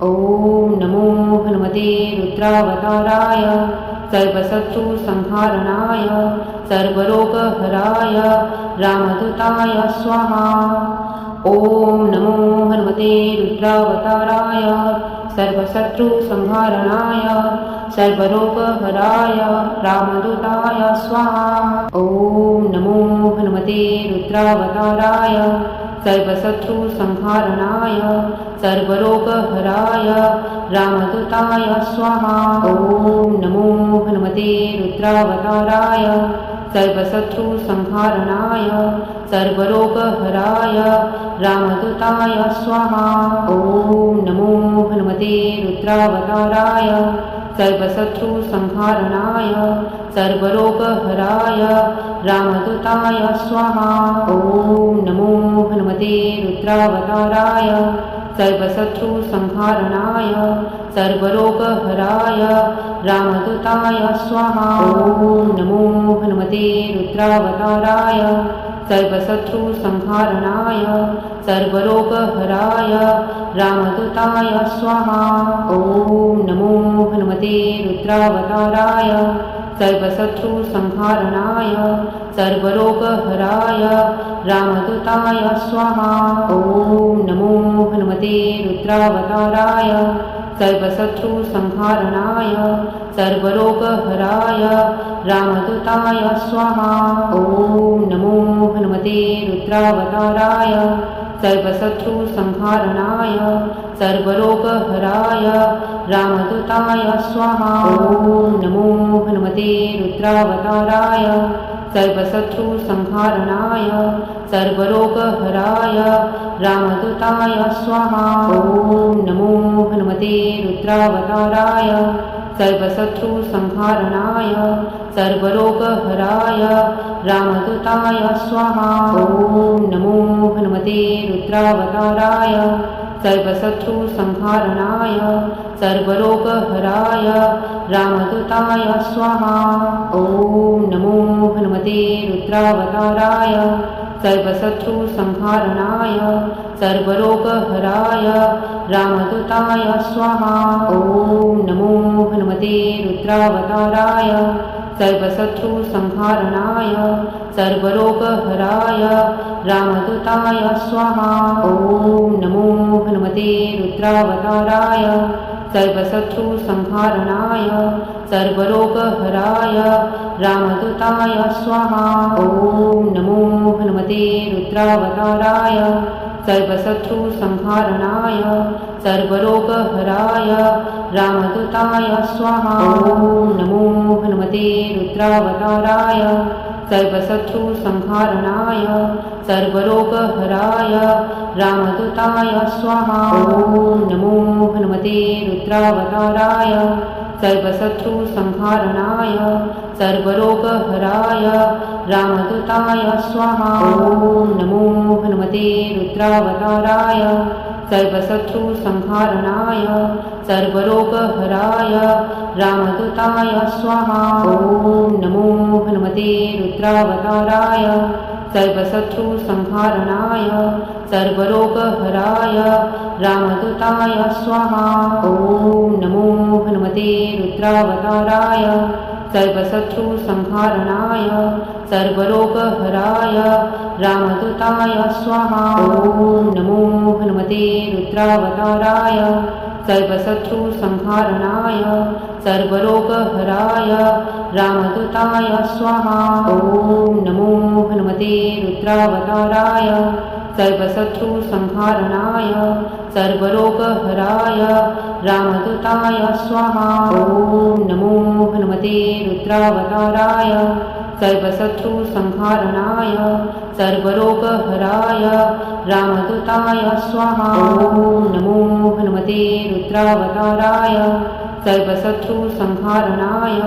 ॐ नमो हनुमते रुद्रावताराय सर्वशत्रुसंहारणाय सर्वरोगहराय रामदूताय स्वाहा। ॐ नमो हनुमते रुद्रावताराय सर्वशत्रुसंहारणाय सर्वरोगहराय रामदूताय स्वाहा। ॐ नमो हनुमते रुद्रावताराय सर्वशत्रुसंहारणाय सर्वरोगहराय रामदूताय स्वाहा। ॐ नमो हनुमते रुद्रावताराय सर्वशत्रुसंहारणाय सर्वरोगहराय रामदूताय स्वाहा। ॐ नमो हनुमते रुद्रावताराय सर्वशत्रुसंहारणाय सर्वरोगहराय रामदूताय स्वाहा। ॐ नमो हनुमते रुद्रावताराय सर्वशत्रुसंहारणाय सर्वरोगहराय रामदूताय स्वाहा। ॐ नमो हनुमते रुद्रावताराय सर्वशत्रुसंहारणाय सर्वरोगहराय रामदूताय स्वाहा। ॐ नमो हनुमते रुद्रावताराय सर्वशत्रुसंहारणाय सर्वरोगहराय रामदूताय स्वाहा। ॐ नमो हनुमते रुद्रावताराय सर्वशत्रुसंहारणाय सर्वरोगहराय रामदूताय स्वाहा। ॐ नमो हनुमते रुद्रावताराय सर्वशत्रुसंहारणाय सर्वरोगहराय रामदूताय स्वाहा। ॐ नमो हनुमते रुद्रावताराय सर्वशत्रुसंहारणाय सर्वरोगहराय रामदूताय स्वाहा। ॐ नमो हनुमते रुद्रावताराय सर्वशत्रुसंहारणाय सर्वरोगहराय रामदूताय स्वाहा। ॐ नमो हनुमते रुद्रावताराय सर्वशत्रुसंहारणाय सर्वरोगहराय रामदूताय स्वाहा। ॐ नमो हनुमते रुद्रावताराय सर्वशत्रुसंहारणाय सर्वरोगहराय रामदूताय स्वाहा। ॐ नमो हनुमते रुद्रावताराय सर्वशत्रुसंहारणाय सर्वरोगहराय रामदूताय स्वाहा। ॐ नमो हनुमते रुद्रावताराय सर्वशत्रुसंहारणाय सर्वरोगहराय रामदूताय स्वाहा। ॐ नमो हनुमते रुद्रावताराय सर्वशत्रुसंहारणाय सर्वरोगहराय रामदूताय स्वाहा। ॐ नमो हनुमते रुद्रावताराय सर्वशत्रुसंहारणाय सर्वरोगहराय रामदूताय स्वाहा। ॐ नमो हनुमते रुद्रावताराय सर्वशत्रुसंहारणाय सर्वरोगहराय रामदूताय स्वाहा। ॐ नमो हनुमते रुद्रावताराय सर्वशत्रुसंहारणाय सर्वरोगहराय रामदूताय स्वाहा। ॐ नमो हनुमते रुद्रावताराय सर्वशत्रुसंहारणाय सर्वरोगहराय रामदूताय स्वाहा। ॐ नमो हनुमते रुद्रावताराय सर्वशत्रुसंहारणाय सर्वरोगहराय रामदूताय स्वाहा। ॐ नमो हनुमते रुद्रावताराय सर्वशत्रुसंहारणाय सर्वरोगहराय रामदूताय स्वाहा। ॐ नमो हनुमते रुद्रावताराय सर्वशत्रुसंहारणाय सर्वरोगहराय रामदूताय स्वाहा। ॐ नमो हनुमते रुद्रावताराय सर्वशत्रुसंहारणाय सर्वरोगहराय रामदूताय स्वाहा। ॐ नमो हनुमते रुद्रावताराय सर्वशत्रुसंहारणाय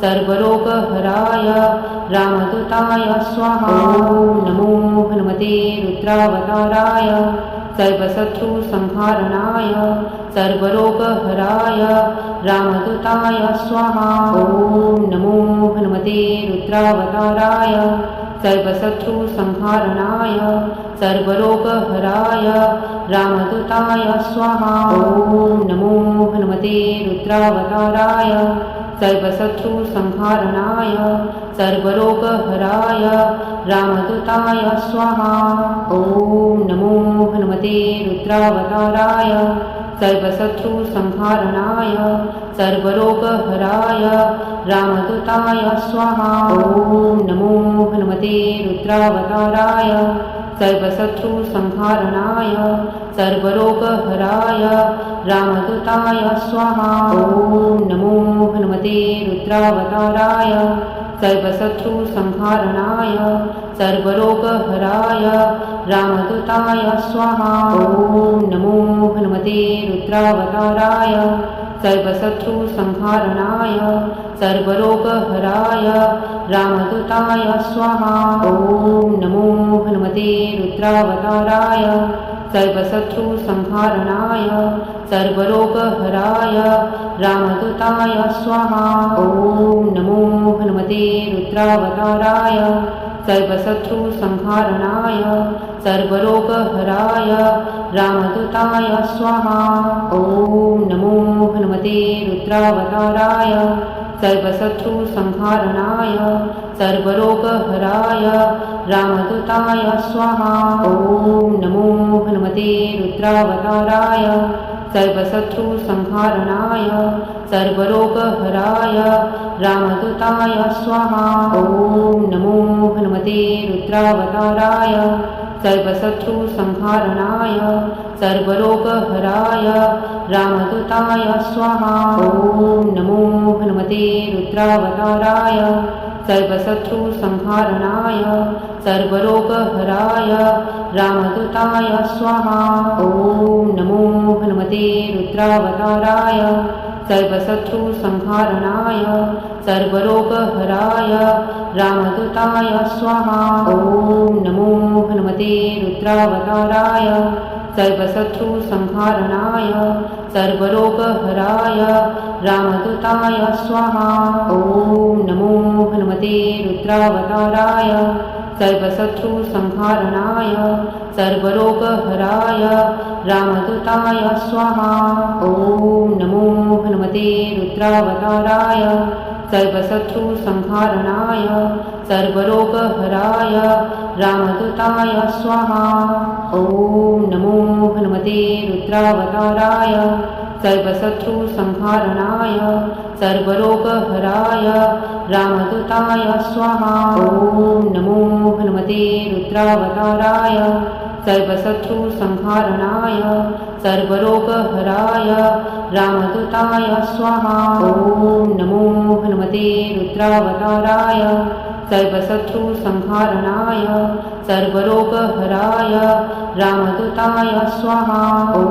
सर्वरोगहराय रामदूताय स्वाहा। ॐ नमो हनुमते रुद्रावताराय सर्वशत्रुसंहारणाय सर्वरोगहराय रामदूताय स्वाहा। ॐ नमो हनुमते रुद्रावताराय सर्वशत्रुसंहारणाय सर्वरोगहराय रामदूताय स्वाहा। ॐ नमो रुद्रावताराय सर्वशत्रुसंहारणाय सर्वरोगहराय रामदूताय स्वाहा। ॐ नमो हनुमते रुद्रावताराय सर्वशत्रुसंहारणाय सर्वरोगहराय रामदूताय स्वाहा। ॐ नमो हनुमते रुद्रावताराय सर्वशत्रुसंहारणाय सर्वरोगहराय रामदूताय स्वाहा। ॐ नमो हनुमते रुद्रावताराय सर्वशत्रुसंहारणाय सर्वरोगहराय रामदूताय स्वाहा। ॐ नमो हनुमते रुद्रावताराय सर्वशत्रुसंहारणाय सर्वरोगहराय रामदूताय स्वाहा। ॐ नमो हनुमते रुद्रावताराय सर्वशत्रुसंहारणाय सर्वरोगहराय रामदूताय स्वाहा। ॐ नमो हनुमते रुद्रावताराय सर्वशत्रुसंहारणाय सर्वरोगहराय रामदूताय स्वाहा। ॐ नमो हनुमते रुद्रावताराय सर्वशत्रुसंहारणाय सर्वरोगहराय रामदूताय स्वाहा। ॐ नमो हनुमते रुद्रावताराय सर्वशत्रुसंहारणाय सर्वरोगहराय रामदूताय स्वाहा। ॐ नमो हनुमते रुद्रावताराय सर्वशत्रुसंहारणाय सर्वरोगहराय रामदूताय स्वाहा। ॐ नमो हनुमते रुद्रावताराय सर्वशत्रुसंहारणाय सर्वरोगहराय रामदूताय स्वाहा। ॐ नमो हनुमते रुद्रावताराय सर्वशत्रुसंहारणाय सर्वरोगहराय रामदूताय स्वाहा। ॐ नमो हनुमते रुद्रावताराय सर्वशत्रुसंहारणाय सर्वरोगहराय रामदूताय स्वाहा। ॐ नमो हनुमते रुद्रावताराय सर्वशत्रुसंहारणाय सर्वरोगहराय रामदूताय स्वाहा। ॐ नमो हनुमते रुद्रावताराय सर्वशत्रुसंहारणाय सर्वरोगहराय रामदूताय स्वाहा। ॐ नमो हनुमते रुद्रावताराय सर्वशत्रुसंहारणाय सर्वरोगहराय रामदूताय स्वाहा। ॐ नमो हनुमते रुद्रावताराय सर्वशत्रुसंहारणाय सर्वरोगहराय रामदूताय स्वाहा। ॐ नमो हनुमते रुद्रावताराय सर्वशत्रुसंहारणाय सर्वरोगहराय रामदूताय स्वाहा। ॐ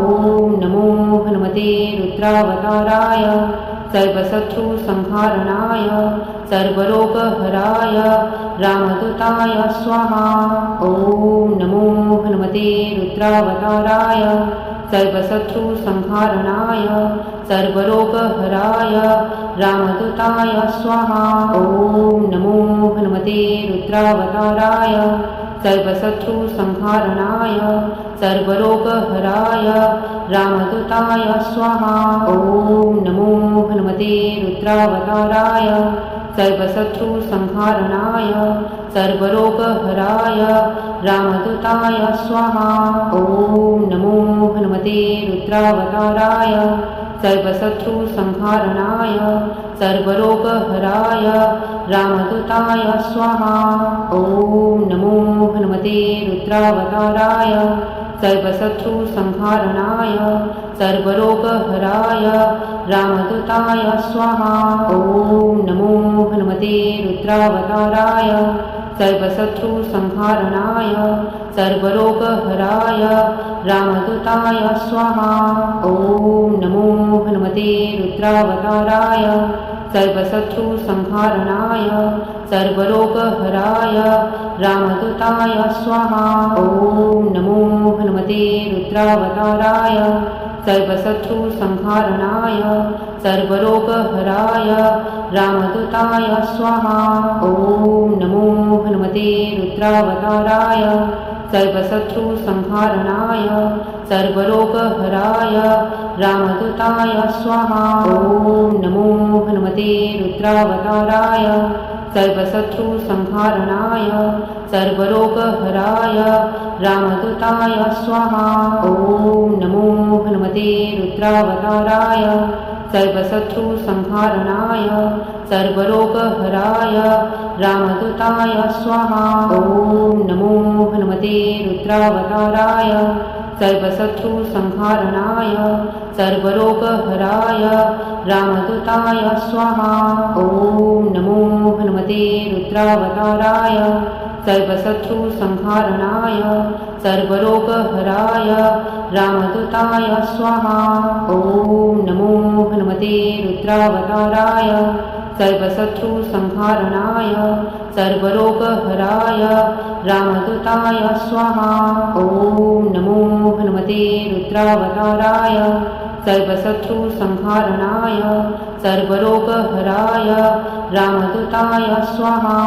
नमो हनुमते रुद्रावताराय सर्वशत्रुसंहारणाय सर्वरोगहराय रामदूताय स्वाहा। ॐ नमो हनुमते रुद्रावताराय सर्वशत्रुसंहारणाय सर्वरोगहराय रामदूताय स्वाहा। ॐ नमो हनुमते रुद्रावताराय सर्वशत्रुसंहारणाय सर्वरोगहराय रामदूताय स्वाहा। ॐ नमो हनुमते रुद्रावताराय सर्वशत्रुसंहारणाय सर्वरोगहराय रामदूताय स्वाहा। ॐ नमो हनुमते रुद्रावताराय सर्वशत्रुसंहारणाय सर्वरोगहराय रामदूताय स्वाहा। ॐ नमो हनुमते रुद्रावताराय सर्वशत्रुसंहारणाय सर्वरोगहराय रामदूताय स्वाहा। ॐ नमो हनुमते रुद्रावताराय सर्वशत्रुसंहारणाय सर्वरोगहराय रामदूताय स्वाहा। ॐ नमो हनुमते रुद्रावताराय सर्वशत्रुसंहारणाय सर्वरोगहराय रामदूताय स्वाहा। ॐ नमो हनुमते रुद्रावताराय सर्वशत्रुसंहारणाय सर्वरोगहराय रामदूताय स्वाहा। ॐ नमो हनुमते रुद्रावताराय सर्वशत्रुसंहारणाय सर्वरोगहराय रामदूताय स्वाहा। ॐ नमो हनुमते रुद्रावताराय सर्वशत्रुसंहारणाय सर्वरोगहराय रामदूताय स्वाहा। ॐ नमो हनुमते रुद्रावताराय सर्वशत्रुसंहारणाय सर्वरोगहराय रामदूताय स्वाहा। ॐ नमो हनुमते रुद्रावताराय सर्वशत्रुसंहारणाय सर्वरोगहराय रामदूताय स्वाहा। ॐ नमो हनुमते रुद्रावताराय सर्वशत्रुसंहारणाय सर्वरोगहराय रामदूताय स्वाहा। ॐ नमो हनुमते रुद्रावताराय सर्वशत्रुसंहारणाय सर्वरोगहराय रामदूताय स्वाहा। ॐ नमो हनुमते रुद्रावताराय सर्वशत्रुसंहारणाय सर्वरोगहराय रामदूताय स्वाहा।